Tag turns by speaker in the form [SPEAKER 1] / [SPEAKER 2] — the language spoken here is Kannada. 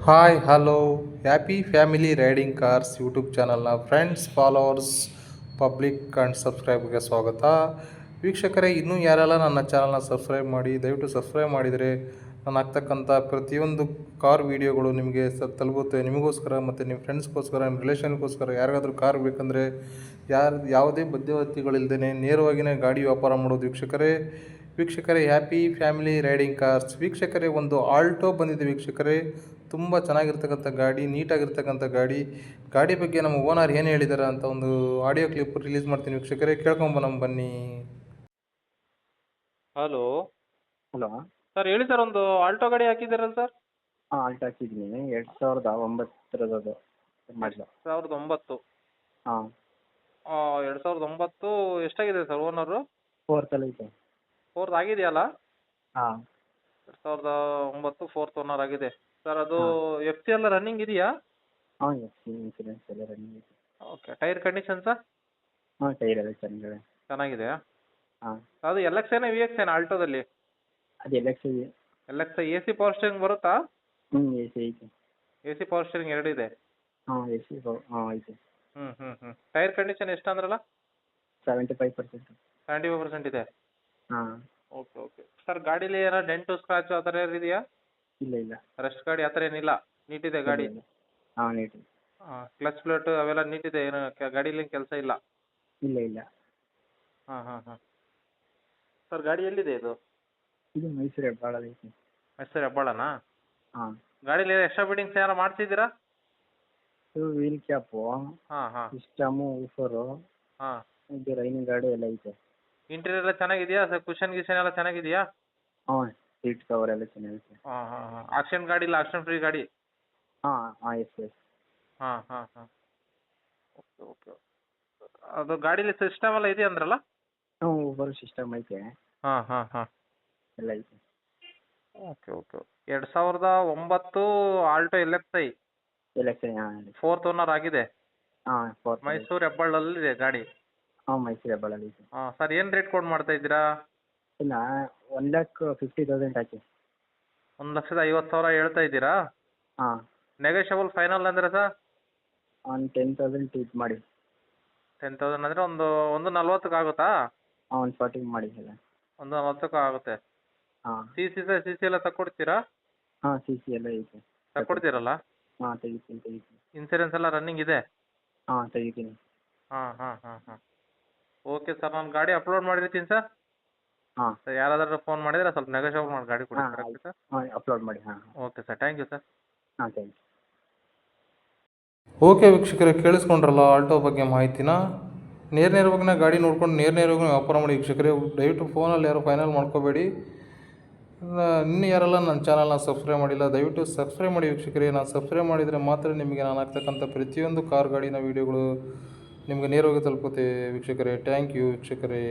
[SPEAKER 1] Hi hello happy family riding cars YouTube ಚಾನಲ್ನ ಫ್ರೆಂಡ್ಸ್ ಫಾಲೋವರ್ಸ್ ಪಬ್ಲಿಕ್ ಆ್ಯಂಡ್ ಸಬ್ಸ್ಕ್ರೈಬ್ಗೆ ಸ್ವಾಗತ. ವೀಕ್ಷಕರೇ, ಇನ್ನೂ ಯಾರೆಲ್ಲ ನನ್ನ ಚಾನಲ್ನ ಸಬ್ಸ್ಕ್ರೈಬ್ ಮಾಡಿ, ದಯವಿಟ್ಟು ಸಬ್ಸ್ಕ್ರೈಬ್ ಮಾಡಿದರೆ ನಾನು ಹಾಕ್ತಕ್ಕಂಥ ಪ್ರತಿಯೊಂದು ಕಾರ್ ವೀಡಿಯೋಗಳು ನಿಮಗೆ ತಲುಪುತ್ತೆ. ನಿಮಗೋಸ್ಕರ ಮತ್ತು ನಿಮ್ಮ ಫ್ರೆಂಡ್ಸ್ಗೋಸ್ಕರ, ನಿಮ್ಮ ರಿಲೇಷನ್ಗೋಸ್ಕರ ಯಾರಿಗಾದ್ರೂ ಕಾರ್ ಬೇಕಂದರೆ ಯಾವುದೇ ಮಧ್ಯವರ್ತಿಗಳಿಲ್ಲದೇ ನೇರವಾಗಿಯೇ ಗಾಡಿ ವ್ಯಾಪಾರ ಮಾಡೋದು. ವೀಕ್ಷಕರೇ ಹ್ಯಾಪಿ ಫ್ಯಾಮಿಲಿ ರೈಡಿಂಗ್ ಕಾರ್ಸ್. ವೀಕ್ಷಕರೇ, ಒಂದು ಆಲ್ಟೋ ಬಂದಿದೆ ವೀಕ್ಷಕರೇ. ತುಂಬ ಚೆನ್ನಾಗಿರ್ತಕ್ಕಂಥ ಗಾಡಿ, ನೀಟಾಗಿರ್ತಕ್ಕಂಥ ಗಾಡಿ ಬಗ್ಗೆ ನಮ್ಮ ಓನರ್ ಏನು ಹೇಳಿದ್ದಾರೆ ಅಂತ ಒಂದು ಆಡಿಯೋ ಕ್ಲಿಪ್ ರಿಲೀಸ್ ಮಾಡ್ತೀನಿ ವೀಕ್ಷಕರೇ, ಕೇಳ್ಕೊಂಬ ಬನ್ನಿ.
[SPEAKER 2] ಹಲೋ
[SPEAKER 3] ಹಲೋ
[SPEAKER 2] ಸರ್, ಹೇಳಿ ಸರ್. ಒಂದು ಆಲ್ಟೋ ಗಾಡಿ ಹಾಕಿದ್ದೀರಲ್ಲ ಸರ್?
[SPEAKER 3] ಹಾಂ, ಆಲ್ಟೋ ಹಾಕಿದ್ದೀನಿ. 2009 ಮಾಡಲು.
[SPEAKER 2] 2009.
[SPEAKER 3] ಹಾಂ,
[SPEAKER 2] 2009 ಎಷ್ಟಾಗಿದೆ ಸರ್ ಓನರು?
[SPEAKER 3] 4th ಐತೆ.
[SPEAKER 2] 4th ಆಗಿದೆಯಲ್ಲ?
[SPEAKER 3] ಹಾಂ
[SPEAKER 2] 2009 4th ಓನರ್ ಆಗಿದೆ ಸರ್. ಅದು ಎಫ್ ಸಿ ಎಲ್ಲ ರನ್ನಿಂಗ್ ಇದೆಯಾ?
[SPEAKER 3] ಹಾಂ, ಇನ್ಸೂರೆನ್ಸ್ ಎಲ್ಲ ರನ್ನಿಂಗ್ ಐತೆ.
[SPEAKER 2] ಓಕೆ. Tyre condition sir?
[SPEAKER 3] ಹಾಂ, ಟೈರ್ ಎಲ್ಲ ಚೆನ್ನಾಗಿದೆ.
[SPEAKER 2] ಚೆನ್ನಾಗಿದೆಯಾ?
[SPEAKER 3] ಹಾಂ,
[SPEAKER 2] ಅದು ಎಲ್ ಎಕ್ಸ್ ಏನ ವಿ ಎಕ್ಸ್ ಏನ ಆಲ್ಟೋದಲ್ಲಿ?
[SPEAKER 3] ಅದು LX ಇದೆ.
[SPEAKER 2] L X A C power steering ಬರುತ್ತಾ?
[SPEAKER 3] AC ಐತೆ.
[SPEAKER 2] ಎ ಸಿ ಪವರ್ ಸ್ಟೇರಿಂಗ್ ಎರಡಿದೆ.
[SPEAKER 3] ಹಾಂ, AC ಐತೆ.
[SPEAKER 2] ಟೈರ್ ಕಂಡೀಷನ್ ಎಷ್ಟು ಅಂದ್ರಲ್ಲ?
[SPEAKER 3] 75%.
[SPEAKER 2] 75% ಇದೆ.
[SPEAKER 3] ಹಾಂ,
[SPEAKER 2] ಓಕೆ ಸರ್. ಗಾಡೀಲಿ ಏನೋ ಡೆಂಟು ಸ್ಕ್ರಾಚು ಆ ಥರ ಏನಾದ್ರು ಇದೆಯಾ?
[SPEAKER 3] ಇಲ್ಲ.
[SPEAKER 2] ರಸ್ಟ್ ಗಾಡಿ ಆ ಥರ ಏನಿಲ್ಲ, ನೀಟಿದೆ ಗಾಡಿ?
[SPEAKER 3] ಹಾಂ, ನೀಟ್.
[SPEAKER 2] ಕ್ಲಚ್ ಪ್ಲೇಟ್ ಅವೆಲ್ಲ ನೀಟಿದೆ, ಏನು ಗಾಡೀಲಿ ಕೆಲಸ ಇಲ್ಲ?
[SPEAKER 3] ಇಲ್ಲ.
[SPEAKER 2] ಹಾಂ ಸರ್, ಗಾಡಿ ಎಲ್ಲಿದೆ ಇದು?
[SPEAKER 3] ಇದು ಮೈಸೂರು ಹೆಬ್ಬಾಳ ಐತೆ.
[SPEAKER 2] ಮೈಸೂರು ಹೆಬ್ಬಾಳನಾ?
[SPEAKER 3] ಹಾಂ,
[SPEAKER 2] ಗಾಡೀಲಿ ಎಕ್ಸ್ಟ್ರಾ ಫಿಟ್ಟಿಂಗ್ಸ್ ಏನಾರು ಮಾಡ್ಸಿದ್ದೀರಾ?
[SPEAKER 3] ಇದು ವೀಲ್ ಕ್ಯಾಪು,
[SPEAKER 2] ಹಾಂ
[SPEAKER 3] ಸಿಸ್ಟಮು, ಊಫರು,
[SPEAKER 2] ಹಾಂ.
[SPEAKER 3] ಇದು ರೈನಿಂಗ್ ಗಾಡಿ ಎಲ್ಲ ಐತೆ.
[SPEAKER 2] ಇಂಟೀರಿಯರ್ ಎಲ್ಲ ಚೆನ್ನಾಗಿದೆಯಾ ಸರ್? ಕುಷನ್ ಗಿಷನ್ ಎಲ್ಲ ಚೆನ್ನಾಗಿದೆಯಾ?
[SPEAKER 3] ಹಾಂ, ಸೀಟ್ ಕವರ್ ಎಲ್ಲ ಚೆನ್ನಾಗೈತೆ.
[SPEAKER 2] ಹಾಂ. ಆಕ್ಷನ್ ಗಾಡಿ ಇಲ್ಲ, ಆಕ್ಷನ್ ಫ್ರೀ ಗಾಡಿ?
[SPEAKER 3] ಹಾಂ, ಎಸ್.
[SPEAKER 2] ಹಾಂ. ಓಕೆ. ಅದು ಗಾಡೀಲಿ ಸಿಸ್ಟಮ್ ಎಲ್ಲ ಇದೆ ಅಂದ್ರಲ್ಲ?
[SPEAKER 3] ಹಾಂ, ಊಫರ್ ಸಿಸ್ಟಮ್ ಐತೆ.
[SPEAKER 2] ಹಾಂ.
[SPEAKER 3] ಎಲ್ಲ ಐತೆ.
[SPEAKER 2] ಓಕೆ. 2009 Alto LXi
[SPEAKER 3] LX. ಹಾಂ,
[SPEAKER 2] 4th ಓನರ್ ಆಗಿದೆ.
[SPEAKER 3] ಹಾಂ, 4th.
[SPEAKER 2] ಮೈಸೂರು ಹೆಬ್ಬಾಳಲ್ಲಿದೆ ಗಾಡಿ.
[SPEAKER 3] ಹಾಂ, ಮೈಸೂರು ಹೆಬ್ಬಾಳಲ್ಲಿ ಐತೆ.
[SPEAKER 2] ಹಾಂ ಸರ್, ಏನು ರೇಟ್ ಕೊಡ್ ಮಾಡ್ತಾ ಇದ್ದೀರಾ?
[SPEAKER 3] ಇಲ್ಲ, 1,50,000 ಹಾಕಿ.
[SPEAKER 2] 1,50,000 ಹೇಳ್ತಾ ಇದ್ದೀರಾ?
[SPEAKER 3] ಹಾಂ,
[SPEAKER 2] ನೆಗೋಷಿಯಬಲ್ ಫೈನಲ್ ಅಂದ್ರೆ ಸರ್?
[SPEAKER 3] ಒಂದು 10,000 ಇದು ಮಾಡಿ.
[SPEAKER 2] 10,000 ಅಂದರೆ ಒಂದು 40ಕ್ಕೆ ಆಗುತ್ತಾ?
[SPEAKER 3] ಹಾಂ, ಒಂದು 40 ಮಾಡಿ ಎಲ್ಲ.
[SPEAKER 2] ಒಂದು 40ಕ್ಕೆ ಆಗುತ್ತೆ.
[SPEAKER 3] ಹಾಂ.
[SPEAKER 2] ಸಿ ಸಿ ಎಲ್ಲ ತಕ್ಕೊಡ್ತೀರಾ?
[SPEAKER 3] ಹಾಂ, CC ಎಲ್ಲ ಐತೆ.
[SPEAKER 2] ತಕ್ಕೊಡ್ತೀರಲ್ಲ?
[SPEAKER 3] ಹಾಂ, ತೆಗಿತೀನಿ.
[SPEAKER 2] ಇನ್ಸೂರೆನ್ಸ್ ಎಲ್ಲ ರನ್ನಿಂಗ್ ಇದೆ?
[SPEAKER 3] ಹಾಂ, ತೆಗಿತೀನಿ.
[SPEAKER 2] ಹಾಂ. ಓಕೆ ಸರ್, ನಾನು ಗಾಡಿ ಅಪ್ಲೋಡ್ ಮಾಡಿರ್ತೀನಿ ಸರ್.
[SPEAKER 3] ಹಾಂ.
[SPEAKER 2] ಸರ್, ಯಾರಾದ್ರೂ ಫೋನ್ ಮಾಡಿದರೆ ಸ್ವಲ್ಪ ನೆಗೋಷಿಯಬಲ್ ಮಾಡಿ ಗಾಡಿ ಕೊಡಿ. Correct sir?
[SPEAKER 3] ಹಾಂ, ಅಪ್ಲೋಡ್ ಮಾಡಿ. ಹಾಂ.
[SPEAKER 2] Okay sir, thank you sir.
[SPEAKER 3] ಹಾಂ, ಥ್ಯಾಂಕ್ ಯು.
[SPEAKER 1] ಓಕೆ ವೀಕ್ಷಕರೇ, ಕೇಳಿಸ್ಕೊಂಡ್ರಲ್ಲ ಆಲ್ಟೋ ಬಗ್ಗೆ ಮಾಹಿತಿನ. ನೇರವಾಗಿ ಗಾಡಿ ನೋಡ್ಕೊಂಡು ನೇರವಾಗಿ ವ್ಯಾಪಾರ ಮಾಡಿ ವೀಕ್ಷಕರೇ. ದಯವಿಟ್ಟು ಫೋನಲ್ಲಿ ಯಾರು ಫೈನಲ್ ಮಾಡ್ಕೋಬೇಡಿ. ಇನ್ನೂ ಯಾರೆಲ್ಲ ನನ್ನ ಚಾನಲ್ನ ಸಬ್ಸ್ಕ್ರೈಬ್ ಮಾಡಿಲ್ಲ, ದಯವಿಟ್ಟು ಸಬ್ಸ್ಕ್ರೈಬ್ ಮಾಡಿ ವೀಕ್ಷಕರೇ. ನಾನು ಸಬ್ಸ್ಕ್ರೈಬ್ ಮಾಡಿದರೆ ಮಾತ್ರ ನಿಮಗೆ ನಾನು ಹಾಕ್ತಕ್ಕಂಥ ಪ್ರತಿಯೊಂದು ಕಾರ್ ಗಾಡಿನ ವೀಡಿಯೋಗಳು ನಿಮಗೆ ನೇರವಾಗಿ ತಲುಪುತ್ತೆ ವೀಕ್ಷಕರೇ. ಥ್ಯಾಂಕ್ ಯು ವೀಕ್ಷಕರೇ.